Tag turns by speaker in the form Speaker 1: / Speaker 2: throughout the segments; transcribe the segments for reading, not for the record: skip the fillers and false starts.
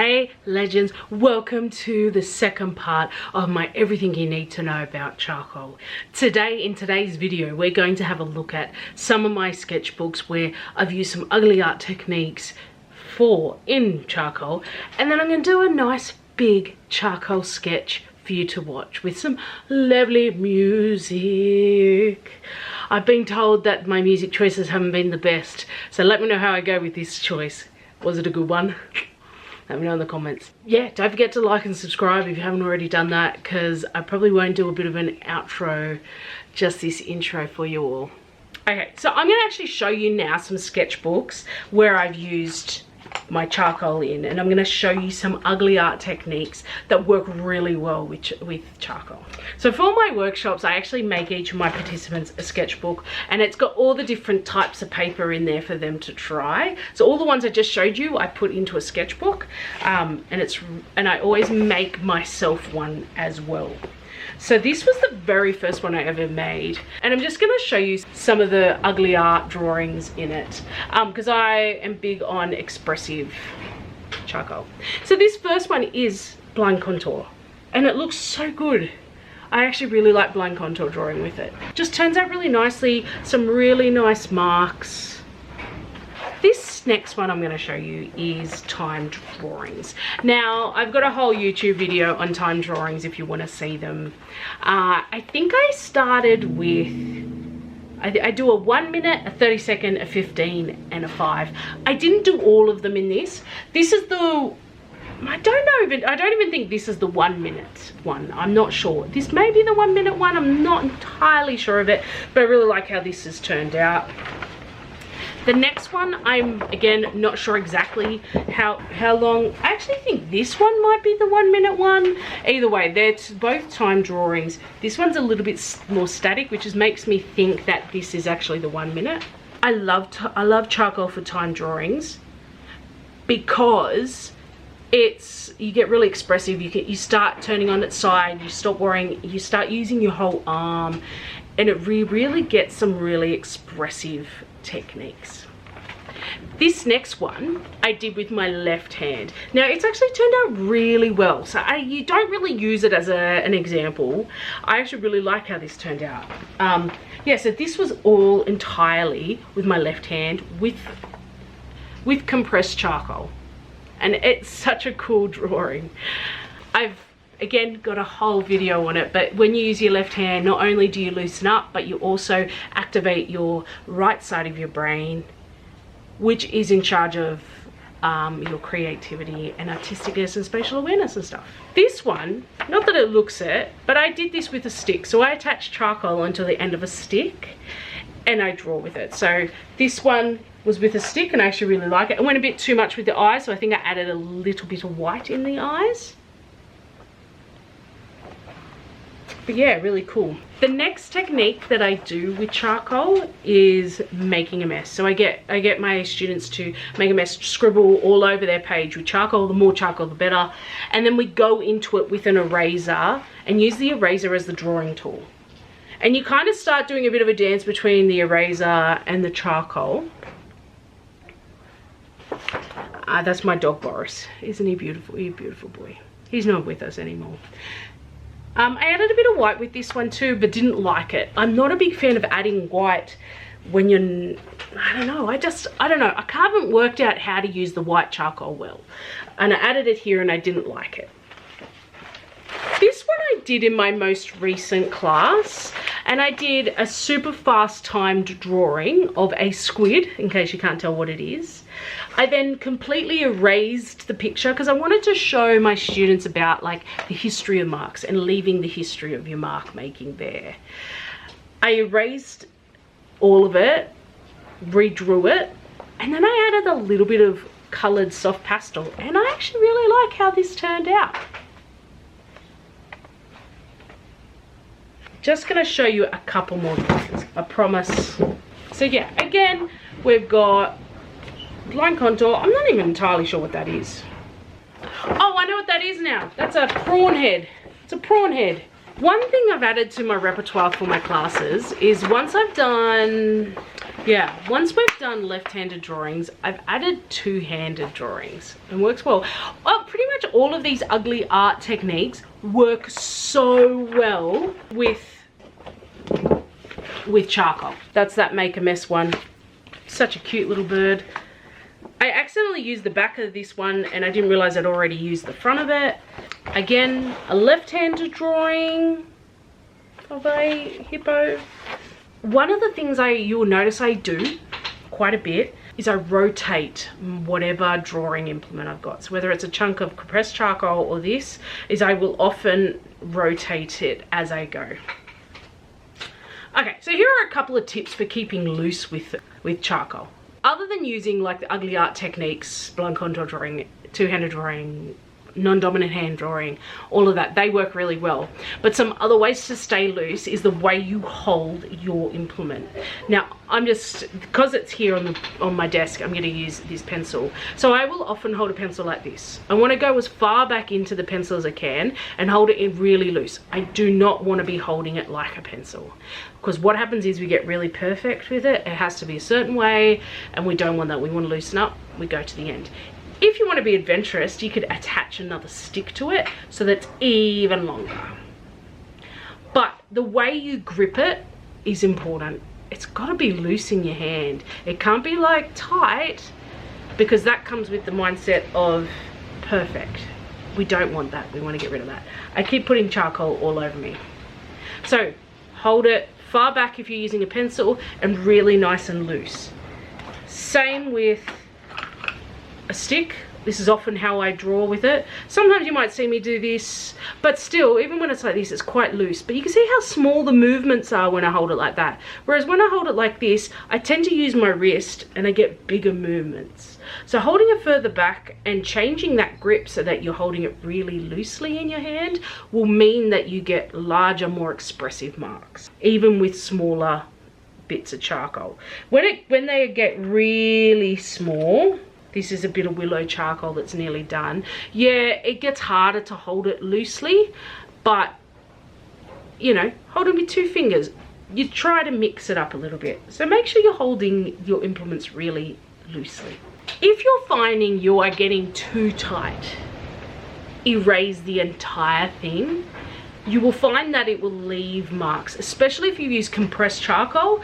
Speaker 1: Hey legends, welcome to the second part of my everything you need to know about charcoal. Today, in today's video, we're going to have a look at some of my sketchbooks where I've used some ugly art techniques in charcoal, and then I'm going to do a nice big charcoal sketch for you to watch with some lovely music. I've been told that my music choices haven't been the best, so let me know how I go with this choice. Was it a good one? Let me know in the comments. Yeah, don't forget to like and subscribe if you haven't already done that, because I probably won't do a bit of an outro, just this intro for you all. Okay, so I'm gonna actually show you now some sketchbooks where I've used my charcoal in, and I'm going to show you some ugly art techniques that work really well with charcoal. So for my workshops, I actually make each of my participants a sketchbook, and it's got all the different types of paper in there for them to try. So all the ones I just showed you, I put into a sketchbook, and I always make myself one as well. So this was the very first one I ever made, and I'm just going to show you some of the ugly art drawings in it, because I am big on expressive charcoal. So this first one is blind contour, and it looks so good. I actually really like blind contour drawing with it. Just turns out really nicely, some really nice marks. This next one I'm going to show you is timed drawings. Now, I've got a whole YouTube video on timed drawings if you want to see them. I think I started with, I do a 1 minute, a 30 second, a 15 and a 5. I didn't do all of them in this. This is the, I don't even think this is the 1 minute one. I'm not sure. This may be the 1 minute one. I'm not entirely sure of it, but I really like how this has turned out. The next one, I'm again not sure exactly how long. I actually think this one might be the 1 minute one. Either way, they're both time drawings. This one's a little bit more static, which makes me think that this is actually the 1 minute. I love charcoal for time drawings because you get really expressive. You start turning on its side, you stop worrying, you start using your whole arm, and it really gets some really expressive techniques. This next one I did with my left hand. Now it's actually turned out really well, so you don't really use it as an example. I actually really like how this turned out. Yeah, so this was all entirely with my left hand with compressed charcoal, and it's such a cool drawing. I've again got a whole video on it, but when you use your left hand, not only do you loosen up, but you also activate your right side of your brain, which is in charge of your creativity and artisticness and spatial awareness and stuff. This one, not that it looks it, but I did this with a stick. So I attached charcoal onto the end of a stick and I draw with it. So this one was with a stick, and I actually really like it. It went a bit too much with the eyes, so I think I added a little bit of white in the eyes. But yeah, really cool. The next technique that I do with charcoal is making a mess. So I get my students to make a mess, scribble all over their page with charcoal. The more charcoal, the better. And then we go into it with an eraser and use the eraser as the drawing tool. And you kind of start doing a bit of a dance between the eraser and the charcoal. That's my dog Boris. Isn't he beautiful? He's a beautiful boy. He's not with us anymore. I added a bit of white with this one too, but didn't like it. I'm not a big fan of adding white when you're, I don't know, I haven't worked out how to use the white charcoal well. And I added it here and I didn't like it. This one I did in my most recent class, and I did a super fast timed drawing of a squid, in case you can't tell what it is. I then completely erased the picture because I wanted to show my students about like the history of marks and leaving the history of your mark making there. I erased all of it, redrew it, and then I added a little bit of colored soft pastel, and I actually really like how this turned out. Just gonna show you a couple more things, I promise. So yeah, again, we've got blind contour. I'm not even entirely sure what that is. Oh, I know what that is now. That's a prawn head. It's a prawn head. One thing I've added to my repertoire for my classes is once I've done Yeah, once we've done left-handed drawings, I've added two-handed drawings and works well. Oh, pretty much all of these ugly art techniques work so well with charcoal. That's that make a mess one. Such a cute little bird. I accidentally used the back of this one and I didn't realize I'd already used the front of it. Again, a left-handed drawing of a hippo. One of the things you'll notice I do quite a bit is I rotate whatever drawing implement I've got. So whether it's a chunk of compressed charcoal or this, is I will often rotate it as I go. Okay, so here are a couple of tips for keeping loose with charcoal. Other than using like the ugly art techniques, blunt contour drawing, two-handed drawing, non-dominant hand drawing, all of that, they work really well. But some other ways to stay loose is the way you hold your implement. Now I'm just, because it's here on my desk, I'm going to use this pencil. So I will often hold a pencil like this. I want to go as far back into the pencil as I can and hold it in really loose. I do not want to be holding it like a pencil, because what happens is we get really perfect with it. It has to be a certain way and we don't want that. We want to loosen up, we go to the end. If you want to be adventurous, you could attach another stick to it so that it's even longer. But the way you grip it is important. It's got to be loose in your hand. It can't be like tight, because that comes with the mindset of perfect. We don't want that. We want to get rid of that. I keep putting charcoal all over me. So hold it far back if you're using a pencil and really nice and loose. Same with a stick. This is often how I draw with it. Sometimes you might see me do this, but still, even when it's like this, it's quite loose. But you can see how small the movements are when I hold it like that. Whereas when I hold it like this, I tend to use my wrist and I get bigger movements. So holding it further back and changing that grip so that you're holding it really loosely in your hand will mean that you get larger, more expressive marks, even with smaller bits of charcoal. When they get really small, this is a bit of willow charcoal that's nearly done. Yeah, it gets harder to hold it loosely, but you know, hold it with two fingers. You try to mix it up a little bit. So make sure you're holding your implements really loosely. If you're finding you are getting too tight, erase the entire thing. You will find that it will leave marks, especially if you use compressed charcoal.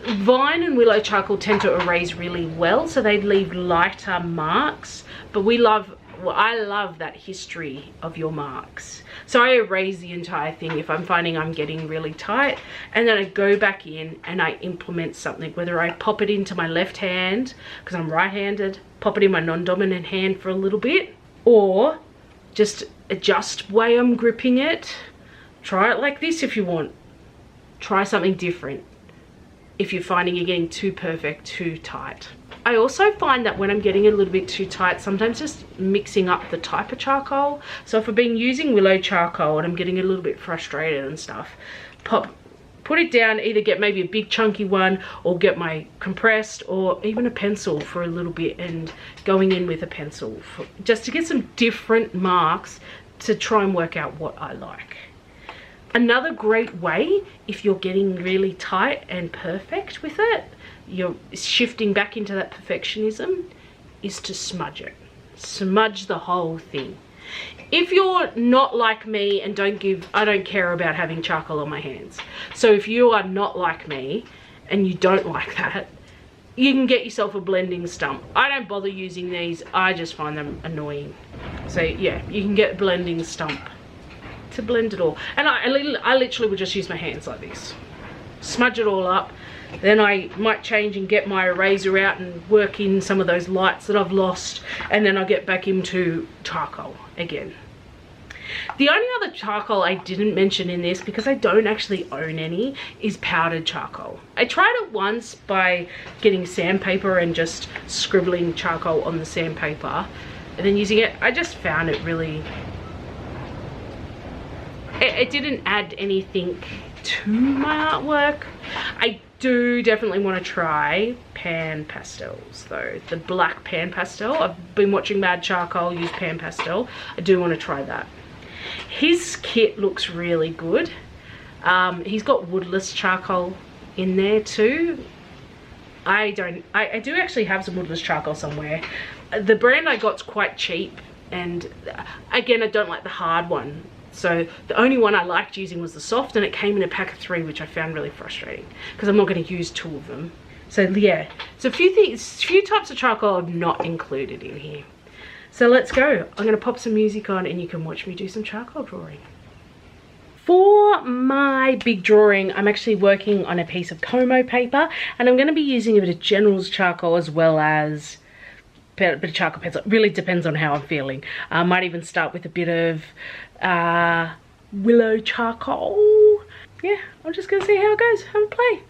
Speaker 1: Vine and willow charcoal tend to erase really well, so they leave lighter marks, but I love that history of your marks. So I erase the entire thing if I'm finding I'm getting really tight, and then I go back in and I implement something, whether I pop it into my left hand because I'm right-handed, pop it in my non-dominant hand for a little bit, or just adjust the way I'm gripping it. Try it like this if you want. Try something different if you're finding you're getting too perfect, too tight. I also find that when I'm getting a little bit too tight, sometimes just mixing up the type of charcoal. So if I've been using willow charcoal and I'm getting a little bit frustrated and stuff, put it down, either get maybe a big chunky one or get my compressed or even a pencil for a little bit, and going in with a pencil just to get some different marks to try and work out what I like. Another great way, if you're getting really tight and perfect with it, you're shifting back into that perfectionism, is to smudge it. Smudge the whole thing. If you're not like me and I don't care about having charcoal on my hands. So if you are not like me and you don't like that, you can get yourself a blending stump. I don't bother using these, I just find them annoying. So yeah, you can get a blending stump to blend it all. And I literally would just use my hands like this. Smudge it all up. Then I might change and get my eraser out and work in some of those lights that I've lost, and then I'll get back into charcoal again. The only other charcoal I didn't mention in this, because I don't actually own any, is powdered charcoal. I tried it once by getting sandpaper and just scribbling charcoal on the sandpaper and then using it. I just found it really, it didn't add anything to my artwork. I do definitely want to try pan pastels though. The black pan pastel. I've been watching Mad Charcoal use pan pastel. I do want to try that. His kit looks really good. He's got woodless charcoal in there too. I do actually have some woodless charcoal somewhere. The brand I got's quite cheap, and again, I don't like the hard one. So the only one I liked using was the soft, and it came in a pack of 3, which I found really frustrating because I'm not going to use 2 of them. So yeah, so few types of charcoal are not included in here. So let's go. I'm going to pop some music on and you can watch me do some charcoal drawing. For my big drawing, I'm actually working on a piece of Como paper, and I'm going to be using a bit of General's charcoal as well as a bit of charcoal pencil. It really depends on how I'm feeling. I might even start with a bit of willow charcoal. Yeah, I'm just going to see how it goes. Have a play.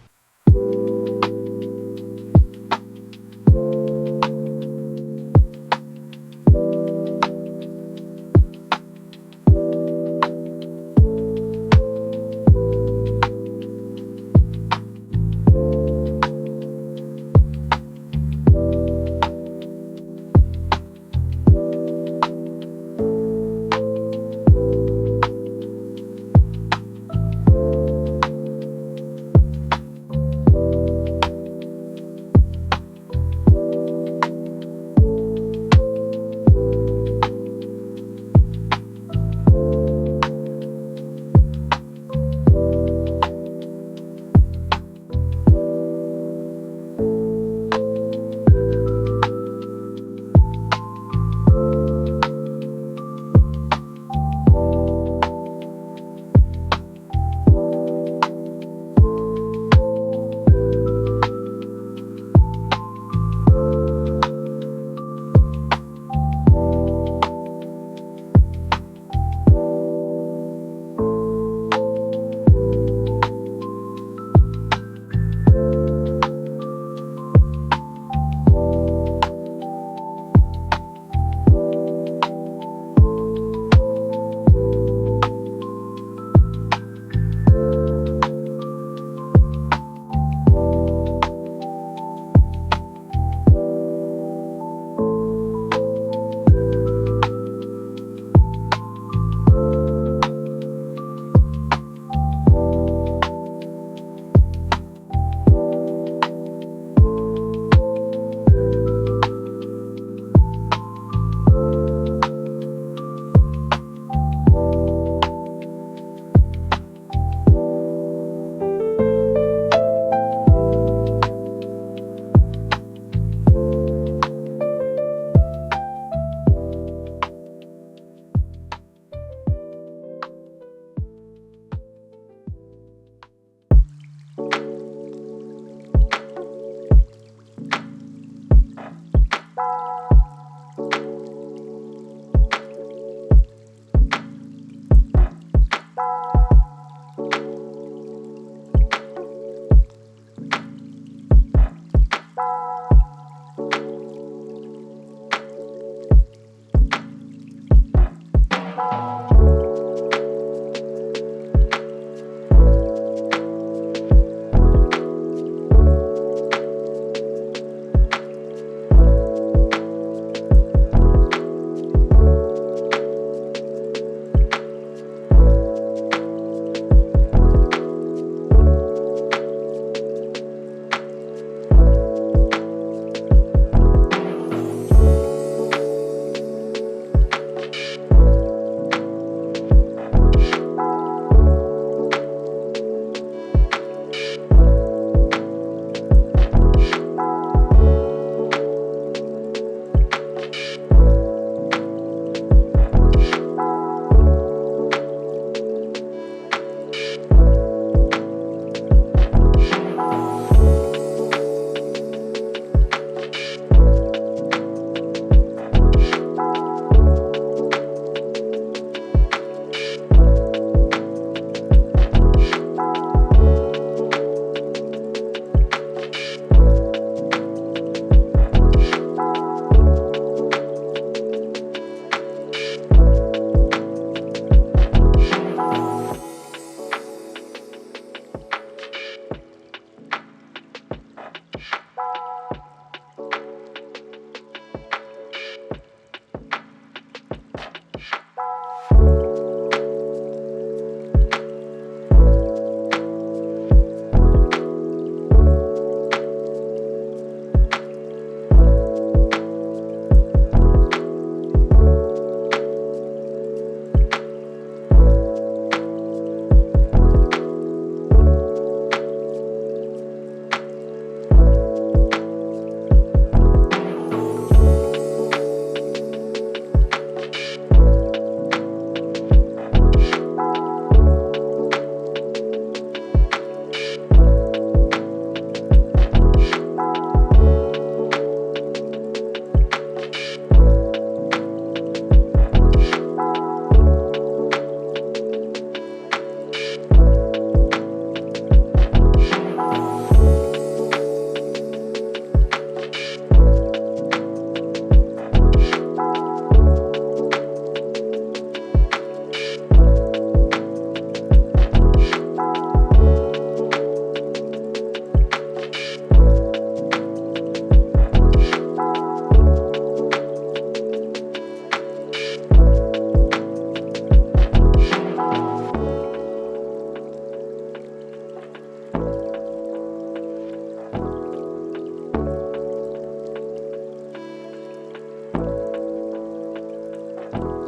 Speaker 1: bye.